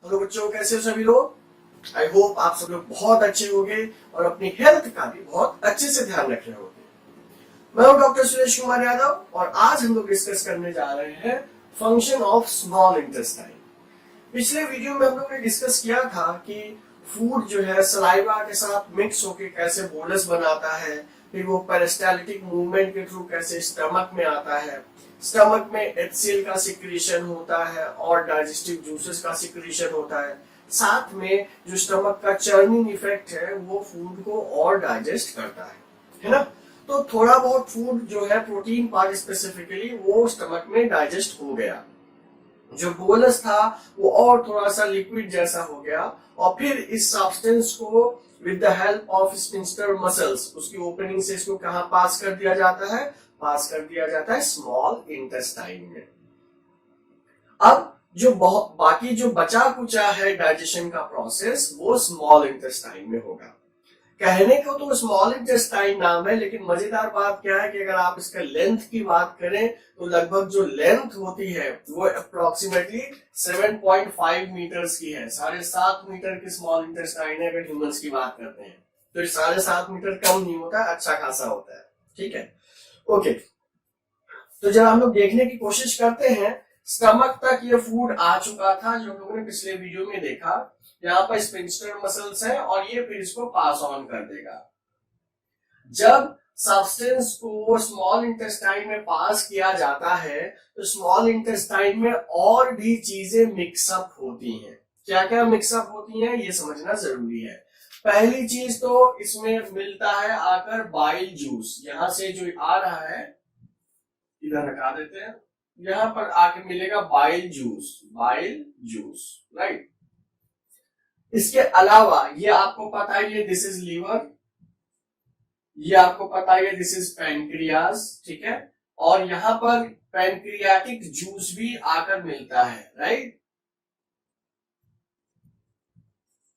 Hello बच्चों, कैसे हो सभी लोग। आई होप आप सब लोग बहुत अच्छे होंगे और अपनी हेल्थ का भी बहुत अच्छे से ध्यान रख रहे होंगे। मैं हूं डॉक्टर सुरेश कुमार यादव और आज हम लोग डिस्कस करने जा रहे हैं फंक्शन ऑफ स्मॉल इंटेस्टाइन। पिछले वीडियो में हम लोग ने डिस्कस किया था कि फूड जो है सलाइवा के साथ मिक्स होकर कैसे बोलस बनाता है, फिर वो पेरिस्टाल्टिक मूवमेंट के थ्रू कैसे स्टमक में आता है, स्टमक में एचसीएल का सिक्रीशन होता है और डाइजेस्टिव जूसेस का सिक्रीशन होता है। साथ में जो स्टमक का चर्निंग इफेक्ट है वो फूड को और डाइजेस्ट करता है ना। तो थोड़ा बहुत फूड जो है प्रोटीन पार्ट स्पेसिफिकली वो स्टमक में डाइजेस्ट हो गया, जो बोलस था वो और थोड़ा सा लिक्विड जैसा हो गया और फिर इस सब्सटेंस को with the help of sphincter muscles उसकी ओपनिंग से इसको कहां पास कर दिया जाता है, पास कर दिया जाता है स्मॉल इंटेस्टाइन में। अब जो बाकी जो बचा कुचा है डाइजेशन का प्रोसेस वो स्मॉल इंटेस्टाइन में होगा। कहने को तो स्मॉल इंटेस्टाइन नाम है, लेकिन मजेदार बात क्या है कि अगर आप इसका लेंथ की बात करें तो लगभग जो लेंथ होती है वो अप्रोक्सीमेटली 7.5 मीटर्स की है। 7.5 मीटर की स्मॉल इंटेस्टाइन है अगर ह्यूमंस की बात करते हैं तो 7.5 मीटर कम नहीं होता, अच्छा खासा होता है। ठीक है, ओके। तो जब हम लोग देखने की कोशिश करते हैं, स्टमक तक ये फूड आ चुका था जो हम लोगों ने पिछले वीडियो में देखा। यहाँ पर स्फिंक्टर मसल्स है और ये फिर इसको पास ऑन कर देगा। जब सब्सटेंस को स्मॉल इंटेस्टाइन में पास किया जाता है तो स्मॉल इंटेस्टाइन में और भी चीजें मिक्सअप होती हैं। क्या क्या मिक्सअप होती हैं ये समझना जरूरी है। पहली चीज तो इसमें मिलता है आकर बाइल जूस। यहां से जो आ रहा है इधर रखा देते हैं, यहां पर आके मिलेगा बाइल जूस, राइट। इसके अलावा ये आपको पता है ये दिस इज लीवर, ये आपको पता है दिस इज पैनक्रियाज, ठीक है। और यहां पर पैनक्रियाटिक जूस भी आकर मिलता है, राइट।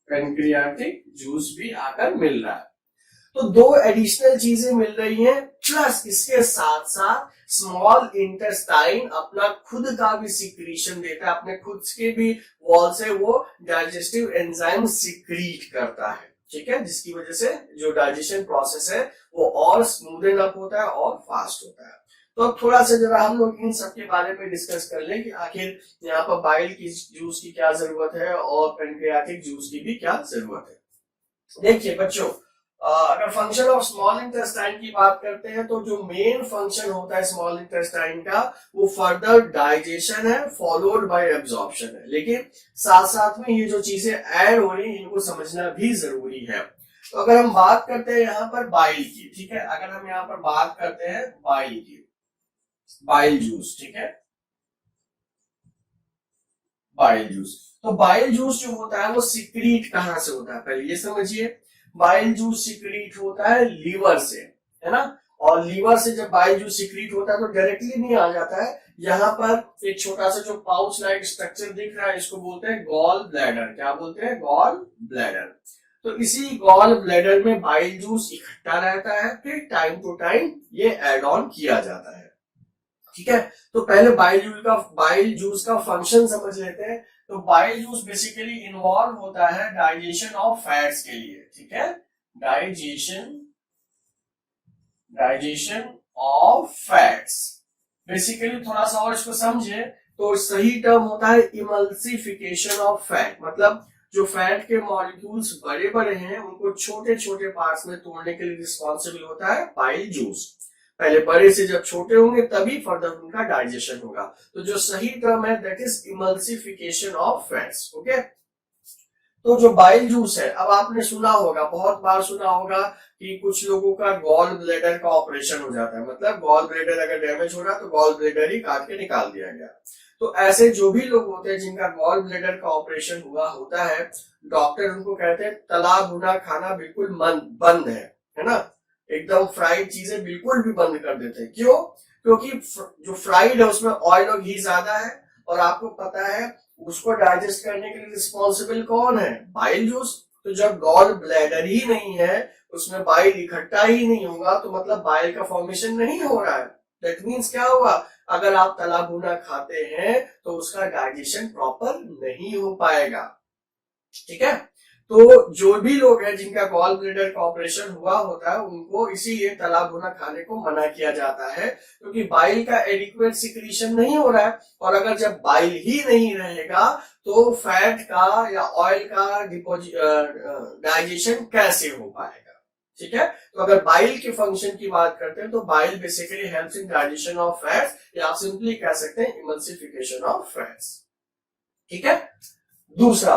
पैनक्रियाटिक जूस भी आकर मिल रहा है। तो दो एडिशनल चीजें मिल रही हैं, प्लस इसके साथ साथ स्मॉल इंटेस्टाइन अपना खुद का भी सिक्रीशन देता है, अपने खुद के भी वॉल से वो डाइजेस्टिव एंजाइम सिक्रीट करता है, ठीक है, जिसकी वजह से जो डाइजेशन प्रोसेस है वो और स्मूदन अप होता है और फास्ट होता है। तो अब थोड़ा सा जरा हम लोग इन सब के बारे में डिस्कस कर लें कि आखिर यहाँ पर बाइल की जूस की क्या जरूरत है और पैनक्रियाटिक जूस की भी क्या जरूरत है। देखिए बच्चों, अगर फंक्शन ऑफ स्मॉल इंटेस्टाइन की बात करते हैं तो जो मेन फंक्शन होता है स्मॉल इंटेस्टाइन का वो फर्दर डाइजेशन है फॉलोड बाय एब्जॉर्प्शन है। लेकिन साथ साथ में ये जो चीजें ऐड हो रही हैं इनको समझना भी जरूरी है। तो अगर हम बात करते हैं यहाँ पर बाइल की, ठीक है, अगर हम यहाँ पर बात करते हैं बाइल की, बाइल जूस, ठीक है, बाइल जूस। तो बाइल जूस जो होता है वो सिक्रीट कहां से होता है पहले ये समझिए। बाइल जूस सिक्रीट होता है लीवर से, है ना। और लीवर से जब बाइल जूस सिक्रीट होता है तो डायरेक्टली नहीं आ जाता है, यहाँ पर एक छोटा सा जो पाउच लाइक स्ट्रक्चर दिख रहा है इसको बोलते हैं गॉल ब्लैडर। क्या बोलते हैं? Gall bladder. तो इसी गॉल ब्लैडर में बाइल जूस इकट्ठा रहता है, फिर टाइम टू टाइम ये एड ऑन किया जाता है, ठीक है। तो पहले बाइल जूस का फंक्शन समझ लेते हैं। तो बाइल जूस बेसिकली इन्वॉल्व होता है डाइजेशन ऑफ फैट्स के लिए, ठीक है, डाइजेशन ऑफ फैट्स। बेसिकली थोड़ा सा और इसको समझे तो सही टर्म होता है इमल्सिफिकेशन ऑफ फैट। मतलब जो फैट के मॉलिक्यूल्स बड़े बड़े हैं उनको छोटे छोटे पार्ट्स में तोड़ने के लिए रिस्पॉन्सिबल होता है बाइल जूस। पहले बड़े से जब छोटे होंगे तभी फर्दर उनका डाइजेशन होगा। तो जो सही टर्म है that is emulsification of fats, okay. तो जो बाइल जूस है, अब आपने सुना होगा, बहुत बार सुना होगा कि कुछ लोगों का गॉल ब्लैडर का ऑपरेशन हो जाता है। मतलब गॉल ब्लैडर अगर डैमेज हो रहा तो गॉल ब्लैडर ही काट के निकाल दिया गया। तो ऐसे जो भी लोग होते हैं जिनका गॉल ब्लैडर का ऑपरेशन हुआ होता है, डॉक्टर उनको कहते हैं तला भुना खाना बिल्कुल बंद है ना। एकदम फ्राइड चीजें बिल्कुल भी बंद कर देते हैं। क्यों? क्योंकि जो फ्राइड है उसमें ऑयल और घी ज्यादा है और आपको पता है उसको डाइजेस्ट करने के लिए रिस्पॉन्सिबल कौन है? Bile juice. तो जब गॉल ब्लैडर ही नहीं है, उसमें बाइल इकट्ठा ही नहीं होगा, तो मतलब बाइल का फॉर्मेशन नहीं हो रहा है, दैट मीन्स क्या हुआ, अगर आप तला भुना खाते हैं तो उसका डाइजेशन प्रॉपर नहीं हो पाएगा। ठीक है, तो जो भी लोग हैं जिनका गॉल ब्लैडर का ऑपरेशन हुआ होता है उनको इसीलिए तला भुना खाने को मना किया जाता है, क्योंकि बाइल का एडिक्वेट सिक्रीशन नहीं हो रहा है, और अगर जब बाइल ही नहीं रहेगा तो फैट का या ऑयल का डाइजेशन कैसे हो पाएगा। ठीक है, तो अगर बाइल के फंक्शन की बात करते हैं तो bile basically helps in digestion of fats, या आप सिंपली कह सकते हैं इमल्सिफिकेशन ऑफ फैट्स। ठीक है, दूसरा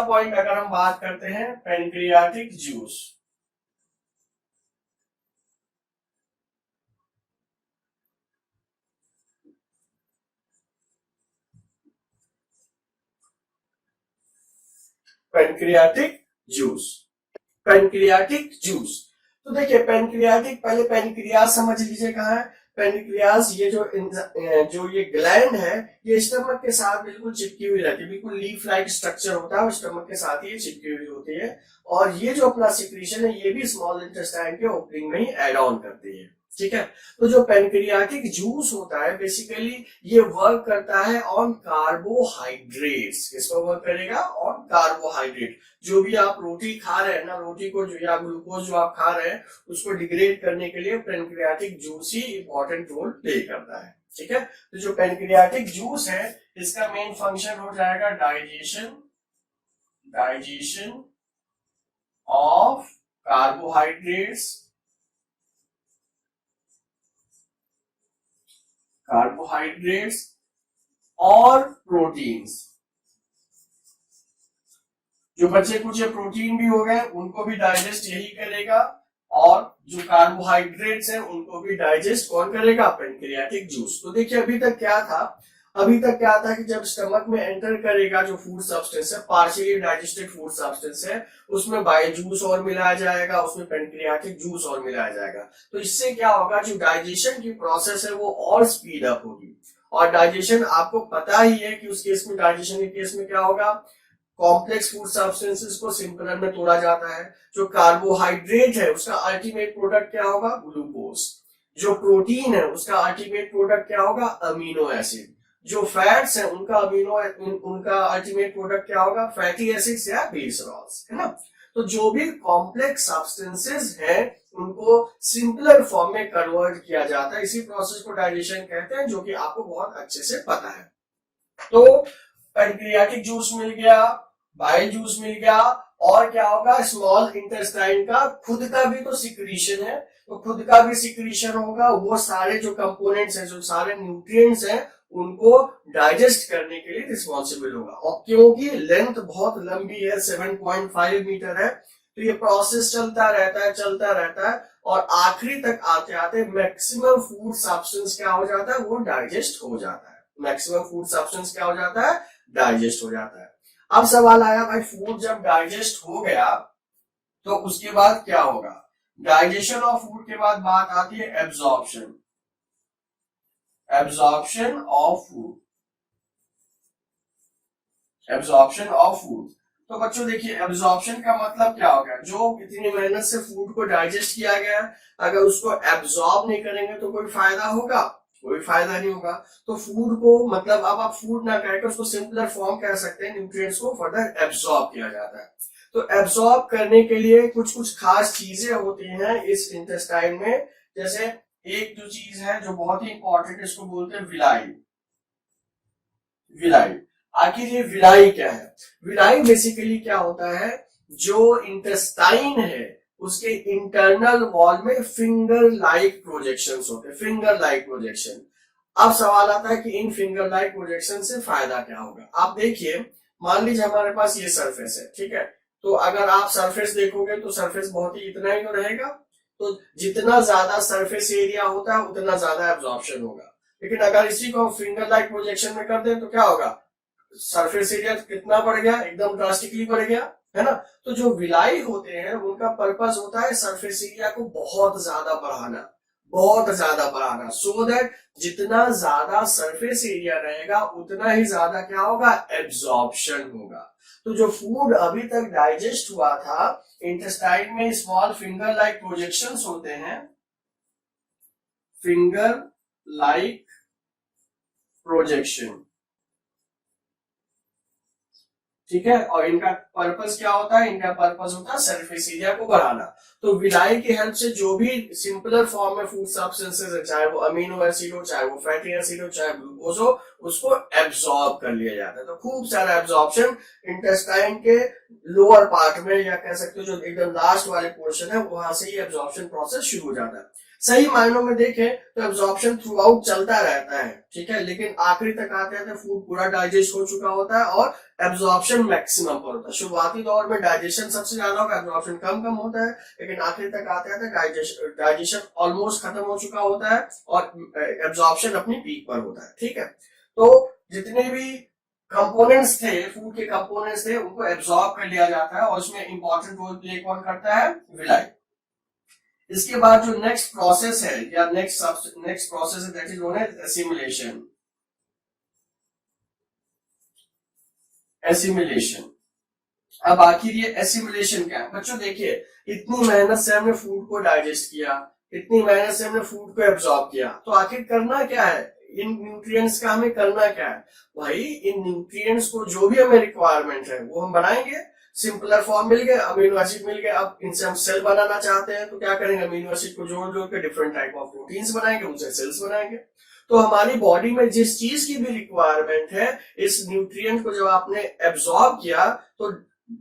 पॉइंट अगर हम बात करते हैं पैनक्रियाटिक जूस। पैनक्रियाटिक जूस तो देखिए पैनक्रियाटिक, पहले पैनक्रियास समझ लीजिए कहाँ है। पैनक्रियास ये जो ये ग्लैंड है ये स्टमक के साथ बिल्कुल चिपकी हुई रहती है, बिल्कुल लीफ लाइक स्ट्रक्चर होता है, स्टमक के साथ ये चिपकी हुई होती है, और ये जो अपना सिक्रीशन है ये भी स्मॉल इंटेस्टाइन के ओपनिंग में ही एड ऑन करती है। ठीक है, तो जो पैनक्रियाटिक जूस होता है बेसिकली ये वर्क करता है ऑन कार्बोहाइड्रेट्स। किस पर वर्क करेगा? On carbohydrate. जो भी आप रोटी खा रहे हैं ना, रोटी को जो या ग्लूकोज जो आप खा रहे हैं उसको डिग्रेड करने के लिए पैनक्रियाटिक जूस ही इंपॉर्टेंट रोल प्ले करता है। ठीक है, तो जो पैनक्रियाटिक जूस है इसका मेन फंक्शन हो जाएगा डाइजेशन ऑफ कार्बोहाइड्रेट्स और प्रोटीन्स। जो बचे कुछ प्रोटीन भी हो गए उनको भी डाइजेस्ट यही करेगा, और जो कार्बोहाइड्रेट्स हैं उनको भी डाइजेस्ट कौन करेगा? Pancreatic juice. तो देखिए अभी तक क्या था कि जब स्टमक में एंटर करेगा जो फूड सब्सटेंस है, पार्शियली डाइजेस्टेड फूड सब्सटेंस है, उसमें बाइल जूस और मिलाया जाएगा, उसमें पैनक्रियाटिक जूस और मिलाया जाएगा। तो इससे क्या होगा, जो डाइजेशन की प्रोसेस है वो और स्पीड अप होगी। और डाइजेशन आपको पता ही है कि उस केस में, डाइजेशन के केस में क्या होगा, कॉम्प्लेक्स फूड सब्सटेंसेस को सिंपलर में तोड़ा जाता है। जो कार्बोहाइड्रेट है उसका अल्टीमेट प्रोडक्ट क्या होगा? ग्लूकोज। जो प्रोटीन है उसका अल्टीमेट प्रोडक्ट क्या होगा? Amino acid. जो फैट्स है उनका उनका अल्टीमेट प्रोडक्ट क्या होगा? फैटी एसिड्स या ग्लिसरॉल्स, है ना। तो जो भी कॉम्प्लेक्स सब्सटेंसेस हैं उनको सिंपलर फॉर्म में कन्वर्ट किया जाता है। इसी प्रोसेस को डाइजेशन कहते हैं, जो कि आपको बहुत अच्छे से पता है। तो पैनक्रियाटिक जूस मिल गया, बाइल जूस मिल गया, और क्या होगा, स्मॉल इंटेस्टाइन का खुद का भी तो सिक्रीशन है, तो खुद का भी सिक्रीशन होगा। वो सारे जो कंपोनेंट्स हैं, जो सारे न्यूट्रिएंट्स हैं उनको डाइजेस्ट करने के लिए रिस्पॉन्सिबल होगा। और क्योंकि लेंथ बहुत लंबी है, 7.5 मीटर है, तो ये प्रोसेस चलता रहता है और आखिरी तक आते आते मैक्सिमम फूड सब्सटेंस क्या हो जाता है? वो डाइजेस्ट हो जाता है। मैक्सिमम फूड सब्सटेंस क्या हो जाता है? डाइजेस्ट हो जाता है। अब सवाल आया भाई, फूड जब डाइजेस्ट हो गया तो उसके बाद क्या होगा? डाइजेशन ऑफ फूड के बाद बात आती है एब्जॉर्प्शन ऑफ फूड। तो बच्चों देखिए एब्जॉर्प्शन का मतलब क्या हो गया? जो इतनी मेहनत से फूड को डाइजेस्ट किया गया, अगर उसको एब्जॉर्ब नहीं करेंगे तो कोई फायदा होगा? कोई फायदा नहीं होगा। तो फूड को, मतलब अब आप फूड ना कहकर उसको सिंपलर फॉर्म कह सकते हैं, न्यूट्रिएंट्स को फर्दर एब्जॉर्ब किया जाता है। तो एब्जॉर्ब करने के लिए कुछ खास चीजें होती हैं इस इंटेस्टाइन में। जैसे एक जो चीज है जो बहुत ही इंपॉर्टेंट, इसको बोलते हैं विलाई। आखिर ये विलाई क्या है? विलाई बेसिकली क्या होता है, जो इंटेस्टाइन है उसके इंटरनल वॉल में फिंगर लाइक प्रोजेक्शंस होते हैं, फिंगर लाइक प्रोजेक्शन। अब सवाल आता है कि इन फिंगर लाइक प्रोजेक्शन से फायदा क्या होगा? आप देखिए, मान लीजिए हमारे पास ये सरफेस है, ठीक है, तो अगर आप सरफेस देखोगे तो सरफेस बहुत ही इतना ही तो रहेगा। तो जितना ज्यादा सरफेस एरिया होता है उतना ज्यादा एब्जॉर्प्शन होगा। लेकिन अगर इसी को हम फिंगर लाइक प्रोजेक्शन में कर दें तो क्या होगा? सरफेस एरिया कितना बढ़ गया? एकदम ड्रास्टिकली बढ़ गया, है ना। तो जो विलाई होते हैं उनका पर्पस होता है सरफेस एरिया को बहुत ज्यादा बढ़ाना, सो दैट जितना ज्यादा सरफेस एरिया रहेगा उतना ही ज्यादा क्या होगा? एब्जॉर्प्शन होगा। तो जो फूड अभी तक डाइजेस्ट हुआ था, इंटेस्टाइन में स्मॉल फिंगर लाइक प्रोजेक्शंस होते हैं, फिंगर लाइक प्रोजेक्शन, ठीक है। और इनका पर्पस क्या होता है, इनका पर्पस होता है सरफेस एरिया को बढ़ाना। तो विलाई की हेल्प से जो भी सिंपलर फॉर्म में फूड सब्सटेंसेस है, चाहे वो अमीनो एसिड हो, चाहे वो फैटी एसिड हो, चाहे ग्लूकोज हो, उसको एब्सॉर्ब कर लिया जाता है। तो खूब सारा एब्सॉर्प्शन इंटेस्टाइन के लोअर पार्ट में, या कह सकते हो जो एकदम लास्ट वाले पोर्शन है, वहां से ही एब्सॉर्प्शन प्रोसेस शुरू हो जाता है। सही मायनों में देखें तो एब्जॉर्प्शन थ्रू आउट चलता रहता है, ठीक है, लेकिन आखिरी तक आते हैं तो फूड पूरा डाइजेस्ट हो चुका होता है और एब्जॉर्प्शन मैक्सिमम पर होता है। शुरुआती दौर में डाइजेशन सबसे ज्यादा होगा, एब्जॉर्प्शन कम कम होता है, लेकिन आखिरी तक आते हैं डाइजेशन ऑलमोस्ट खत्म हो चुका होता है और एब्जॉर्प्शन अपनी पीक पर होता है, ठीक है। तो जितने भी कंपोनेंट्स थे, फूड के कंपोनेंट्स थे, उनको एब्जॉर्ब कर लिया जाता है और उसमें इंपॉर्टेंट रोल प्ले कौन करता है, विलाई। इसके बाद जो नेक्स्ट प्रोसेस है या नेक्स्ट प्रोसेस है, that is known as assimilation. Assimilation, अब आखिर ये एसिमिलेशन क्या है बच्चों? देखिए, इतनी मेहनत से हमने फूड को डाइजेस्ट किया, इतनी मेहनत से हमने फूड को एब्जॉर्ब किया, तो आखिर करना क्या है, इन न्यूट्रिएंट्स का हमें करना क्या है? भाई इन न्यूट्रिएंट्स को जो भी हमें रिक्वायरमेंट है वो हम बनाएंगे। सिंपलर फॉर्म मिल गया, अमीनो एसिड मिल गया, अब इनसे हम सेल बनाना चाहते हैं तो क्या करेंगे, अमीनो एसिड को जोड़ जोड़ के डिफरेंट टाइप ऑफ प्रोटीन्स बनाएंगे, उनसे सेल्स बनाएंगे। तो हमारी बॉडी में जिस चीज की भी रिक्वायरमेंट है, इस न्यूट्रिएंट को जब आपने एब्जॉर्ब किया तो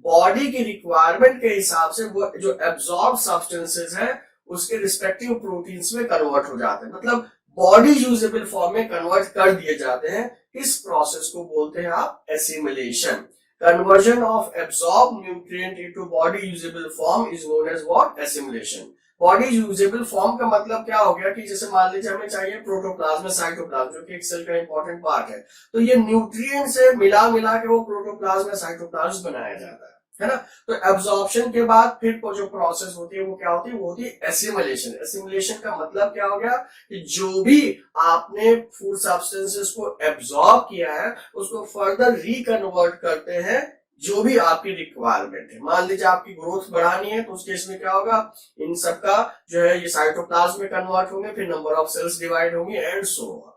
बॉडी की रिक्वायरमेंट के हिसाब से वो जो एब्जॉर्ब सब्सटेंसेस है उसके रिस्पेक्टिव प्रोटीन्स में कन्वर्ट हो जाते हैं, मतलब बॉडी यूजेबल फॉर्म में कन्वर्ट कर दिए जाते हैं। इस प्रोसेस को बोलते हैं आप assimilation. Conversion of absorbed nutrient into body usable form is known as what? Assimilation. Body usable form का मतलब क्या हो गया कि जैसे मान लीजिए हमें चाहिए प्रोटोप्लाज्म, साइटोप्लाज्म, जो कि एक सेल का इंपॉर्टेंट पार्ट है, तो ये न्यूट्रिएंट से मिला मिला के वो प्रोटोप्लाज्म या साइटोप्लाज्म बनाया जाता है ना। तो एब्जॉर्प्शन के बाद फिर जो प्रोसेस होती है वो क्या होती है, वो होती है एसिमिलेशन। एसिमिलेशन का मतलब क्या हो गया कि जो भी आपने फूड सब्सटेंसेस को एब्जॉर्ब किया है उसको फर्दर रिकन्वर्ट करते हैं जो भी आपकी रिक्वायरमेंट है। मान लीजिए आपकी ग्रोथ बढ़ानी है तो उस केस में क्या होगा, इन सबका जो है ये साइटोप्लाज्म में कन्वर्ट होंगे, फिर नंबर ऑफ सेल्स डिवाइड होंगे एंड सो ऑन,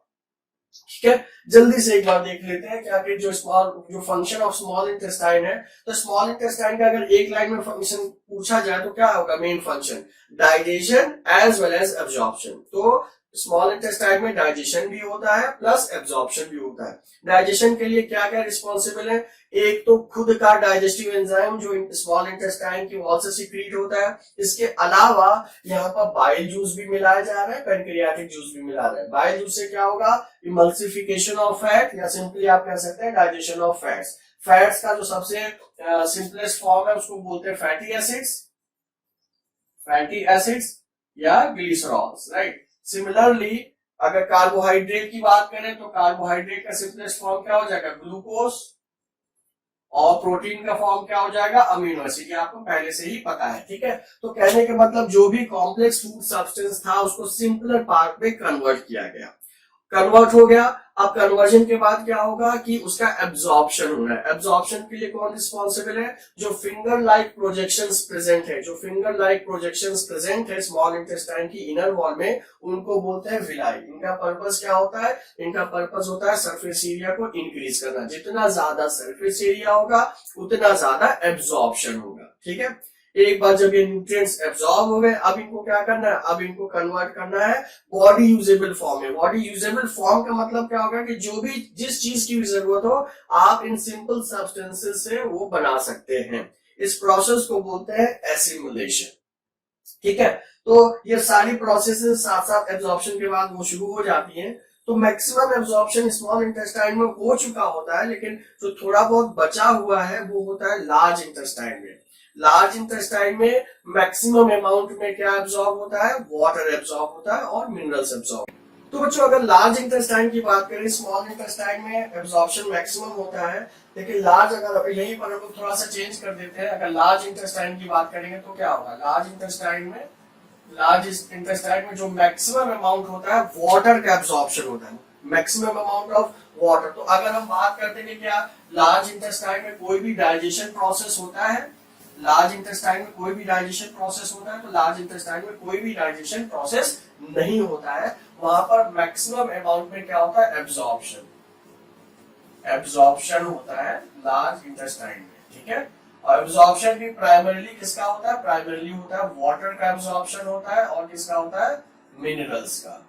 ठीक है। जल्दी से एक बार देख लेते हैं क्या कि जो फंक्शन ऑफ स्मॉल इंटेस्टाइन है, तो स्मॉल इंटेस्टाइन का अगर एक लाइन में फंक्शन पूछा जाए तो क्या होगा, main function digestion as well as absorption. तो स्मॉल इंटेस्टाइन में डाइजेशन भी होता है प्लस एब्जॉर्प्शन भी होता है। डाइजेशन के लिए क्या क्या रिस्पॉन्सिबल है, एक तो खुद का डाइजेस्टिव एंजाइम जो स्मॉल इंटेस्टाइन की वॉल से सीक्रेट होता है, इसके अलावा यहाँ पर बाइल जूस भी मिलाया जा रहा है, पैनक्रियाटिक जूस भी मिला रहा है। बाइल जूस से क्या होगा, इमल्सिफिकेशन ऑफ फैट, या सिंपली आप कह सकते हैं डाइजेशन ऑफ फैट्स। फैट्स का जो सबसे सिंपलेस्ट फॉर्म है उसको बोलते हैं फैटी एसिड्स या ग्लिसरॉल्स, राइट। सिमिलरली अगर कार्बोहाइड्रेट की बात करें तो कार्बोहाइड्रेट का सिंपलेस्ट फॉर्म क्या हो जाएगा, ग्लूकोज, और प्रोटीन का फॉर्म क्या हो जाएगा, अमीनो एसिड। ये आपको पहले से ही पता है, ठीक है। तो कहने का मतलब जो भी कॉम्प्लेक्स फूड सब्सटेंस था उसको सिंपलर पार्ट में कन्वर्ट किया गया, कन्वर्ट हो गया। अब कन्वर्जन के बाद क्या होगा कि उसका एब्जॉर्प्शन होना है। एब्जॉर्प्शन के लिए कौन रिस्पॉन्सिबल है, जो फिंगर लाइक प्रोजेक्शंस प्रेजेंट है, जो फिंगर लाइक प्रोजेक्शंस प्रेजेंट है स्मॉल इंटेस्टाइन की इनर वॉल में, उनको बोलते हैं विलाई। इनका पर्पस क्या होता है, इनका पर्पस होता है सरफेस एरिया को इंक्रीज करना। जितना ज्यादा सरफेस एरिया होगा उतना ज्यादा एब्जॉर्प्शन होगा, ठीक है। एक बार जब ये न्यूट्रिएंट्स एब्जॉर्ब हो गए, अब इनको क्या करना है, अब इनको कन्वर्ट करना है बॉडी यूजेबल फॉर्म में। बॉडी यूजेबल फॉर्म का मतलब क्या होगा कि जो भी जिस चीज की भी जरूरत हो आप इन सिंपल सब्सटेंसेस से वो बना सकते हैं। इस प्रोसेस को बोलते हैं एसिमुलेशन, ठीक है। तो ये सारी प्रोसेसेस साथ साथ एब्जॉर्प्शन के बाद वो शुरू हो जाती हैं। तो मैक्सिमम एब्जॉर्प्शन स्मॉल इंटेस्टाइन में हो चुका होता है, लेकिन जो थोड़ा बहुत बचा हुआ है वो होता है लार्ज इंटेस्टाइन में। लार्ज इंटेस्टाइन में मैक्सिमम अमाउंट में क्या एब्जॉर्ब होता है, वाटर एब्जॉर्ब होता है और मिनरल्स एब्जॉर्ब। तो बच्चों अगर लार्ज इंटेस्टाइन की बात करें, स्मॉल इंटेस्टाइन में एब्जॉर्प्शन मैक्सिमम होता है, लेकिन लार्ज, अगर यहीं पर हम लोग थोड़ा सा चेंज कर देते हैं, अगर लार्ज इंटेस्टाइन की बात करेंगे तो क्या होगा, लार्ज इंटेस्टाइन में जो मैक्सिमम अमाउंट होता है वाटर का एब्जॉर्प्शन होता है, मैक्सिमम अमाउंट ऑफ वाटर। तो अगर हम बात करते हैं कि क्या लार्ज इंटेस्टाइन में कोई भी डाइजेशन प्रोसेस होता है, लार्ज इंटेस्टाइन में कोई भी डाइजेशन प्रोसेस होता है तो लार्ज इंटेस्टाइन में कोई भी डाइजेशन प्रोसेस नहीं होता है। वहां पर मैक्सिमम अमाउंट में क्या होता है, एब्जॉर्प्शन, एब्जॉर्प्शन होता है लार्ज इंटेस्टाइन में, ठीक है। और एब्जॉर्प्शन भी प्राइमरीली किसका होता है, प्राइमरीली होता है वाटर का एब्जॉर्प्शन होता है और किसका होता है, मिनरल्स का,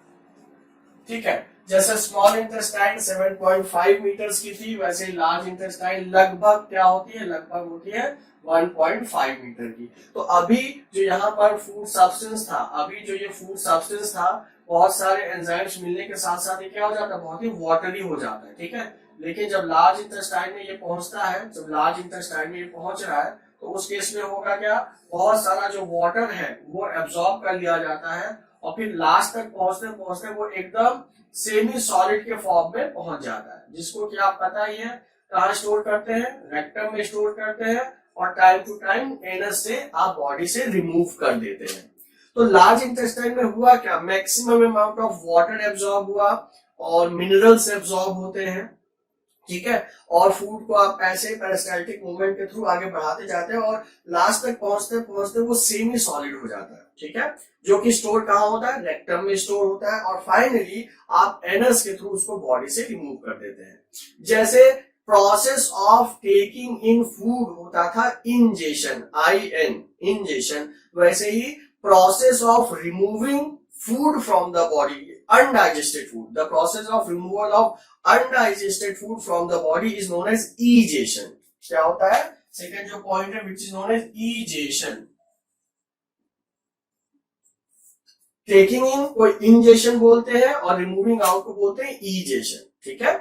ठीक है। जैसे स्मॉल इंटेस्टाइन 7.5 मीटर्स की थी, वैसे लार्ज इंटेस्टाइन लगभग क्या होती है, लगभग होती है 1.5 मीटर की। तो अभी जो यहाँ पर फूड सब्सटेंस था, अभी जो ये फूड सब्सटेंस था, बहुत सारे एंजाइम्स मिलने के साथ साथ ये क्या हो जाता है, बहुत ही वाटरी हो जाता है, ठीक है। लेकिन जब लार्ज इंटेस्टाइन में ये पहुंचता है, जब लार्ज इंटेस्टाइन में ये पहुंच रहा है, तो उस केस में होगा क्या, बहुत सारा जो वाटर है वो एब्जॉर्ब कर लिया जाता है और फिर लास्ट तक पहुंचते पहुंचते वो एकदम सेमी सॉलिड के फॉर्म में पहुंच जाता है, जिसको कि आप पता ही है कहाँ स्टोर करते हैं, रेक्टम में स्टोर करते हैं और टाइम टू टाइम एनस से आप बॉडी से रिमूव कर देते हैं। तो लार्ज इंटेस्टाइन में हुआ क्या, maximum amount of water absorb हुआ और मिनरल्स एब्जॉर्ब होते हैं, ठीक है। और फूड को आप ऐसे पेरिस्टाल्टिक मूवमेंट के थ्रू आगे बढ़ाते जाते हैं और लास्ट तक पहुंचते पहुंचते वो सेमी सॉलिड हो जाता है, ठीक है, जो कि स्टोर कहाँ होता है, रेक्टम में स्टोर होता है और फाइनली आप एनस के थ्रू उसको बॉडी से रिमूव कर देते हैं। जैसे process of taking in food होता था इंजेशन, IN इंजेशन, वैसे ही process of removing food from the body, undigested food, the process of removal of undigested food from the body is known as egestion। क्या होता है, second जो point है which is known as egestion। Taking in को ingestion बोलते हैं और removing out को बोलते हैं ईजेशन, ठीक है।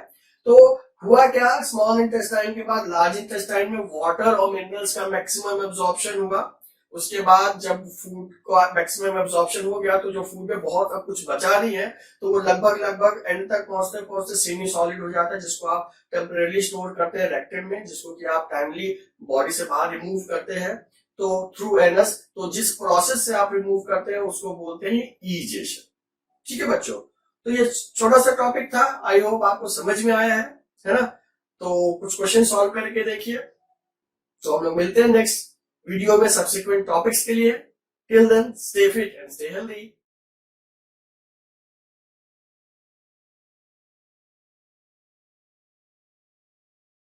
तो हुआ क्या, स्मॉल इंटेस्टाइन के बाद लार्ज इंटेस्टाइन में वाटर और मिनरल्स का मैक्सिमम एब्जॉर्प्शन हुआ। उसके बाद जब फूड का मैक्सिमम एब्जॉर्प्शन हो गया तो जो फूड में बहुत अब कुछ बचा नहीं है तो वो लगभग एंड तक पहुंचते पहुंचते सेमी सॉलिड हो जाता है, जिसको आप टेम्परेरी स्टोर करते हैं रेक्टम में, जिसको कि आप टाइमली बॉडी से बाहर रिमूव करते हैं तो थ्रू एनस। तो जिस प्रोसेस से आप रिमूव करते हैं उसको बोलते हैं ईजेशन, ठीक है बच्चों। तो ये छोटा सा टॉपिक था, आई होप आपको समझ में आया है ना। तो कुछ क्वेश्चन सॉल्व करके देखिए। तो हम लोग मिलते हैं नेक्स्ट वीडियो में सब्सिक्वेंट टॉपिक्स के लिए। Till then stay fit and stay healthy.